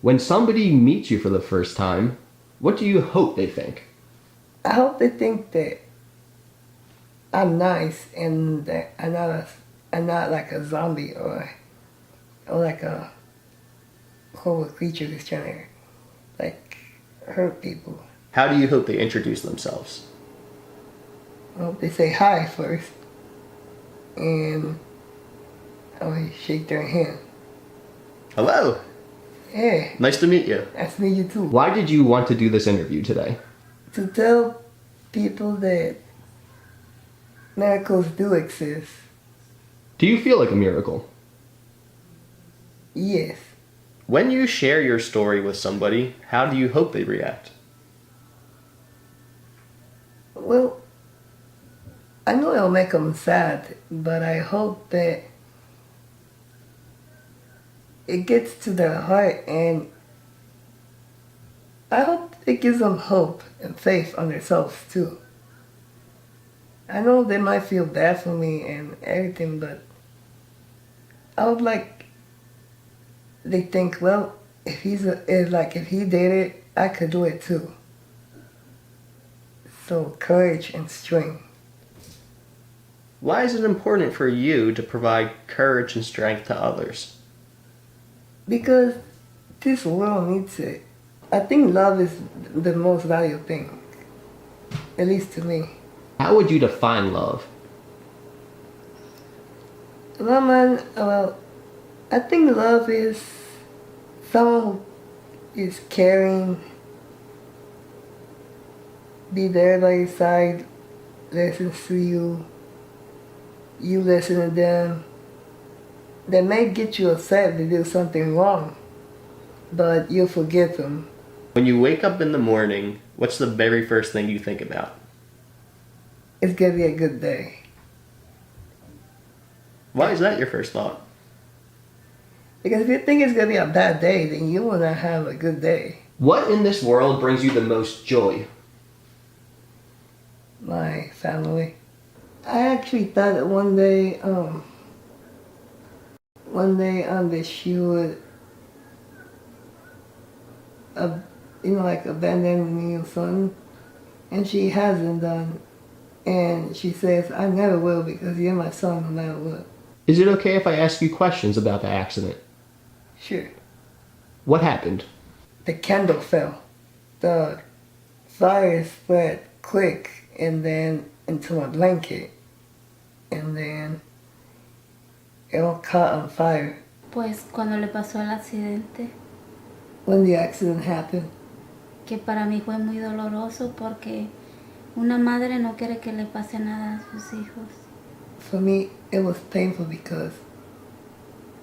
When somebody meets you for the first time, what do you hope they think? I hope they think that I'm nice and that I'm not like a zombie or like a horrible creature that's trying to like hurt people. How do you hope they introduce themselves? I hope they say hi first and I will shake their hand. Hello. Hey, Nice to meet you. nice to meet you too. Why did you want to do this interview today? To tell people that miracles do exist. Do you feel like a miracle? Yes. When you share your story with somebody, how do you hope they react? Well, I know it'll make them sad, but I hope that it gets to their heart and I hope it gives them hope and faith on themselves too. I know they might feel bad for me and everything, but I would like they think, well, if he did it, I could do it too. So courage and strength. Why is it important for you to provide courage and strength to others? Because this world needs it. I think love is the most valuable thing, at least to me. How would you define love? Well, man, well, I think love is someone who is caring, be there by your side, listens to you, you listen to them. They may get you upset to do something wrong, but you'll forgive them. When you wake up in the morning, what's the very first thing you think about? It's gonna be a good day. Why is that your first thought? Because if you think it's gonna be a bad day, then you will not have a good day. What in this world brings you the most joy? My family. I actually thought that one day that she would, like abandon me or something, and she hasn't done. And she says, I never will because you're my son no matter what. Is it okay if I ask you questions about the accident? Sure. What happened? The candle fell. The fire spread quick and then into my blanket. And then it all caught on fire. Pues cuando le pasó el accidente, When the accident happened, que para mí fue muy doloroso porque una madre no quiere que le pase nada a sus hijos. for me, it was painful because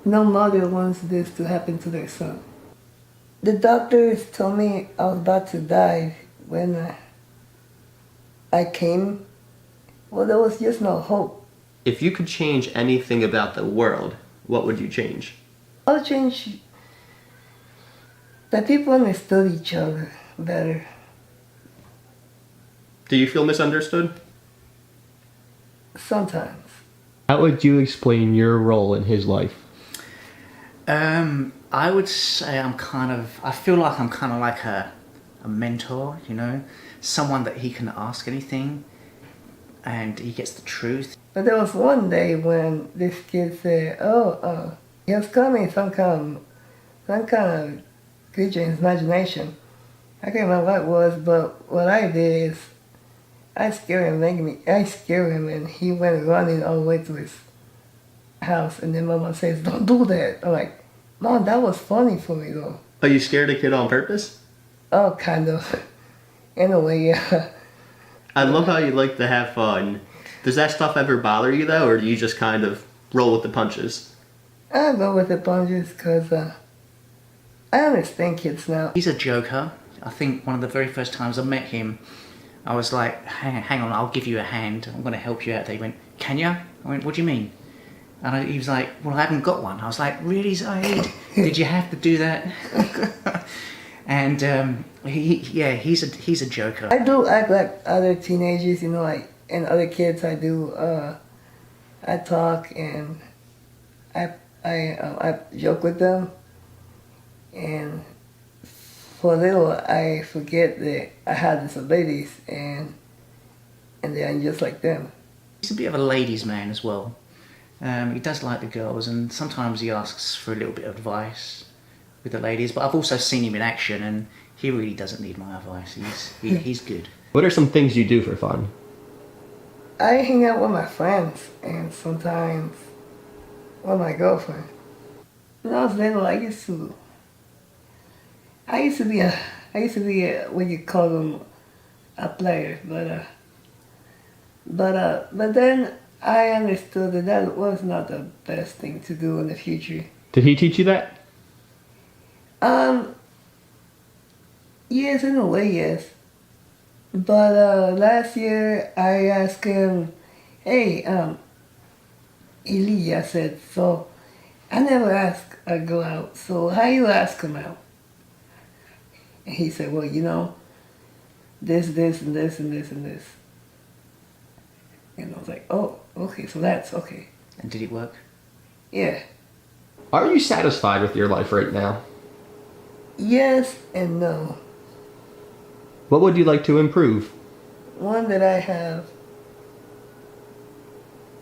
no mother wants this to happen to their son. The doctors told me I was about to die when I came. Well, there was just no hope. If you could change anything about the world, what would you change? I'll change that people understood each other better. Do you feel misunderstood? Sometimes. How would you explain your role in his life? I would say I feel like I'm kind of like a mentor, someone that he can ask anything and he gets the truth. But there was one day when this kid said, he was coming some kind of creature in his imagination. I can't remember what it was, but what I did is I scared him and he went running all the way to his house, and then Mama says, don't do that. I'm like, Mom, that was funny for me though. Oh, you scared a kid on purpose? Oh, kind of. In a way, yeah. I love how you like to have fun. Does that stuff ever bother you though, or do you just kind of roll with the punches? I go with the punches because I understand kids now. He's a joker. I think one of the very first times I met him, I was like, hang on, I'll give you a hand. I'm going to help you out. They went, can you? I went, what do you mean? And he was like, well, I haven't got one. I was like, really, Zaid? Did you have to do that? And he's a joker. I do act like other teenagers, and other kids. I do. I talk and I joke with them, and for a little, I forget that I have disabilities and that I'm just like them. He's a bit of a ladies' man as well. He does like the girls, and sometimes he asks for a little bit of advice with the ladies. But I've also seen him in action, and he really doesn't need my advice. He's good. What are some things you do for fun? I hang out with my friends and sometimes with my girlfriend. When I was little, I used to be a what you call them, a player, but then I understood that was not the best thing to do in the future. Did he teach you that? Yes, in a way, yes. But last year I asked him, hey, Eli, I said, so I never ask a girl out, so how you ask him out? And he said, well, you know, this, and this, and this, and this. And I was like, oh, okay, so that's okay. And did it work? Yeah. Are you satisfied with your life right now? Yes and no. What would you like to improve? One, that I have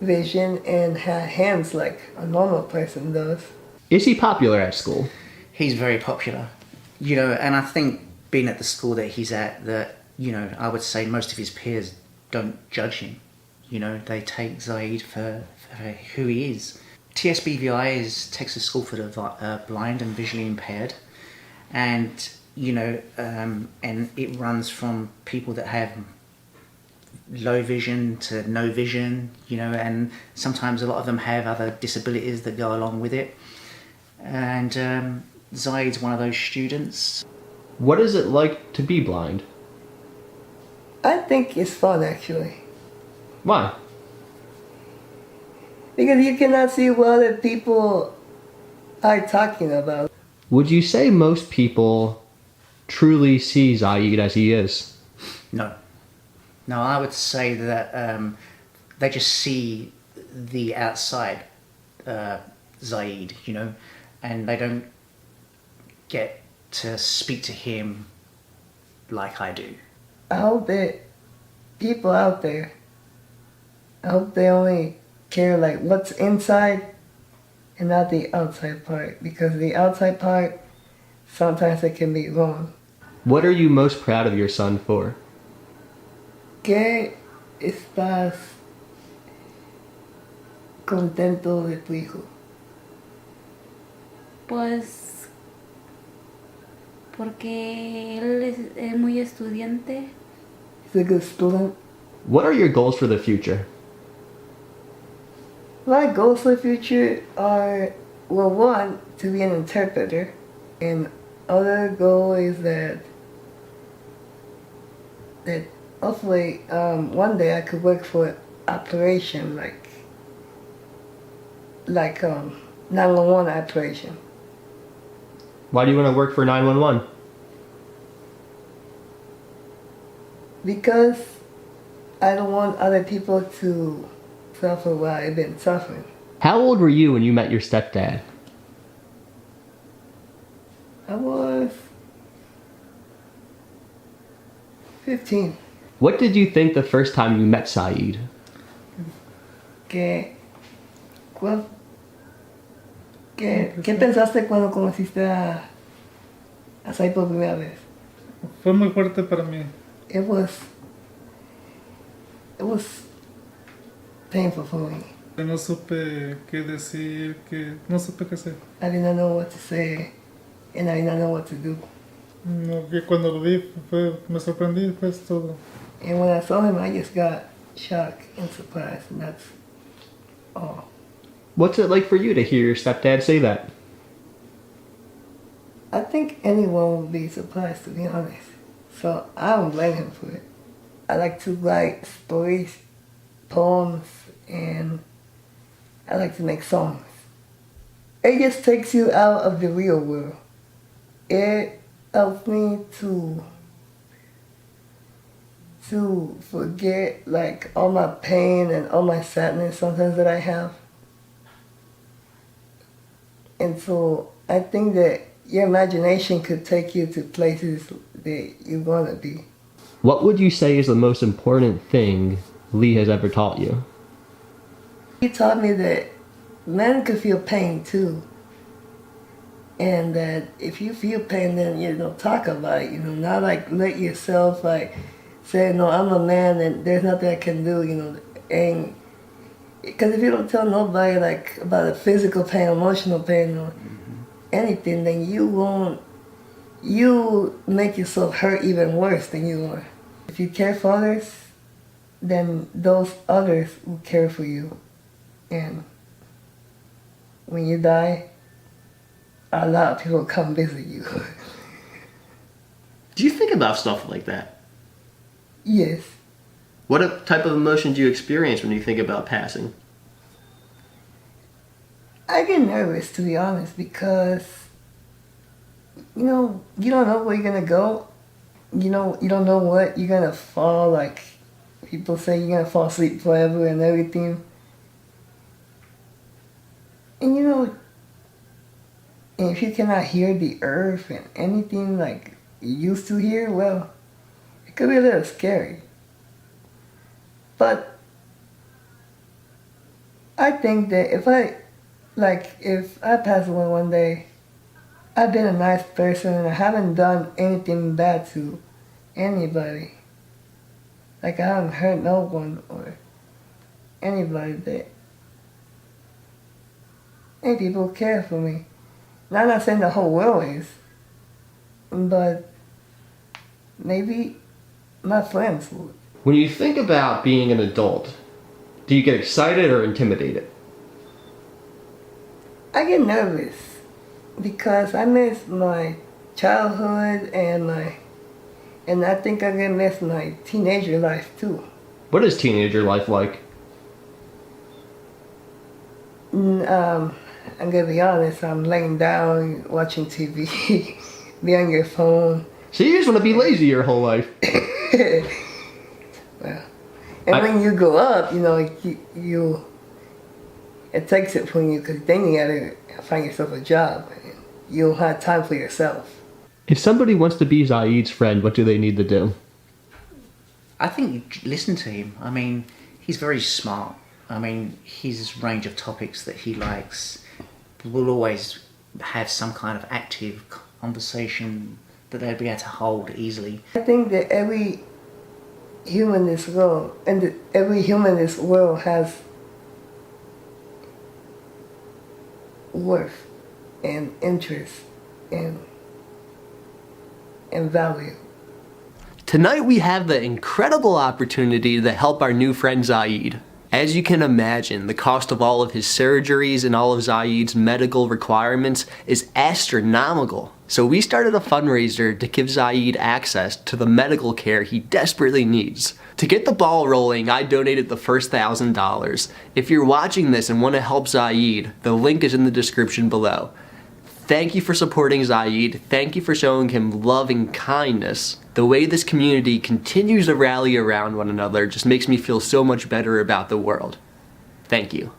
vision and have hands like a normal person does. Is he popular at school? He's very popular, you know, and I think being at the school that he's at, that, you know, I would say most of his peers don't judge him. You know, they take Zaid for who he is. TSBVI is Texas School for the Blind and Visually Impaired, and you know, and it runs from people that have low vision to no vision, you know, and sometimes a lot of them have other disabilities that go along with it. And Zaid's one of those students. What is it like to be blind? I think it's fun, actually. Why? Because you cannot see what other people are talking about. Would you say most people truly see Zaid as he is? No, I would say that they just see the outside Zaid, you know, and they don't get to speak to him like I do. I hope that people out there, I hope they only care like what's inside and not the outside part, because the outside part, sometimes it can be wrong. What are you most proud of your son for? ¿Qué estás contento de tu hijo? Pues porque él es muy estudiante. He's a good student. What are your goals for the future? My goals for the future are, well, one, to be an interpreter, and other goal is that hopefully one day I could work for operation like 911 operation. Why do you want to work for 911? Because I don't want other people to suffer what I've been suffering. How old were you when you met your stepdad? I was 15. What did you think the first time you met Zaid? ¿Qué pensaste cuando conociste a Sai por primera vez? Fue muy fuerte para mí. It was painful for me. No supe qué decir, no supe qué hacer. I did not know what to say, and I did not know what to do. No, que cuando lo vi me sorprendí, pues todo. And when I saw him, I just got shocked and surprised, and that's all. What's it like for you to hear your stepdad say that? I think anyone would be surprised, to be honest. So I don't blame him for it. I like to write stories, poems, and I like to make songs. It just takes you out of the real world. It helps me to forget like all my pain and all my sadness sometimes that I have. And so I think that your imagination could take you to places that you want to be. What would you say is the most important thing Lee has ever taught you? He taught me that men could feel pain too. And that if you feel pain, then, talk about it, not like let yourself like say, no, I'm a man and there's nothing I can do, and because if you don't tell nobody like about the physical pain, emotional pain, or anything, then you make yourself hurt even worse than you are. If you care for others, then those others will care for you. And when you die, a lot of people come visit you. Do you think about stuff like that? Yes. What type of emotion do you experience when you think about passing? I get nervous, to be honest, because, you don't know where you're going to go. You don't know what you're going to fall, like people say you're going to fall asleep forever and everything. And, and if you cannot hear the earth and anything like you used to hear, well, it could be a little scary. But I think that if I pass away one day, I've been a nice person and I haven't done anything bad to anybody. Like I haven't hurt no one or anybody that any people care for me. Now, I'm not saying the whole world is, but maybe my friends would. When you think about being an adult, do you get excited or intimidated? I get nervous because I miss my childhood and I think I'm gonna miss my teenager life too. What is teenager life like? I'm gonna be honest, I'm laying down watching TV, be on your phone. So you just want to be lazy your whole life? Well, and when you grow up, you it takes it from you because then you gotta find yourself a job. And you don't have time for yourself. If somebody wants to be Zaid's friend, what do they need to do? I think you listen to him. I mean, he's very smart. I mean, his range of topics that he likes will always have some kind of active conversation that they'll be able to hold easily. I think that every human in this world, has worth and interest and value. Tonight we have the incredible opportunity to help our new friend Zaid. As you can imagine, the cost of all of his surgeries and all of Zaid's medical requirements is astronomical. So we started a fundraiser to give Zaid access to the medical care he desperately needs. To get the ball rolling, I donated the first $1,000. If you're watching this and want to help Zaid, the link is in the description below. Thank you for supporting Zaid. Thank you for showing him love and kindness. The way this community continues to rally around one another just makes me feel so much better about the world. Thank you.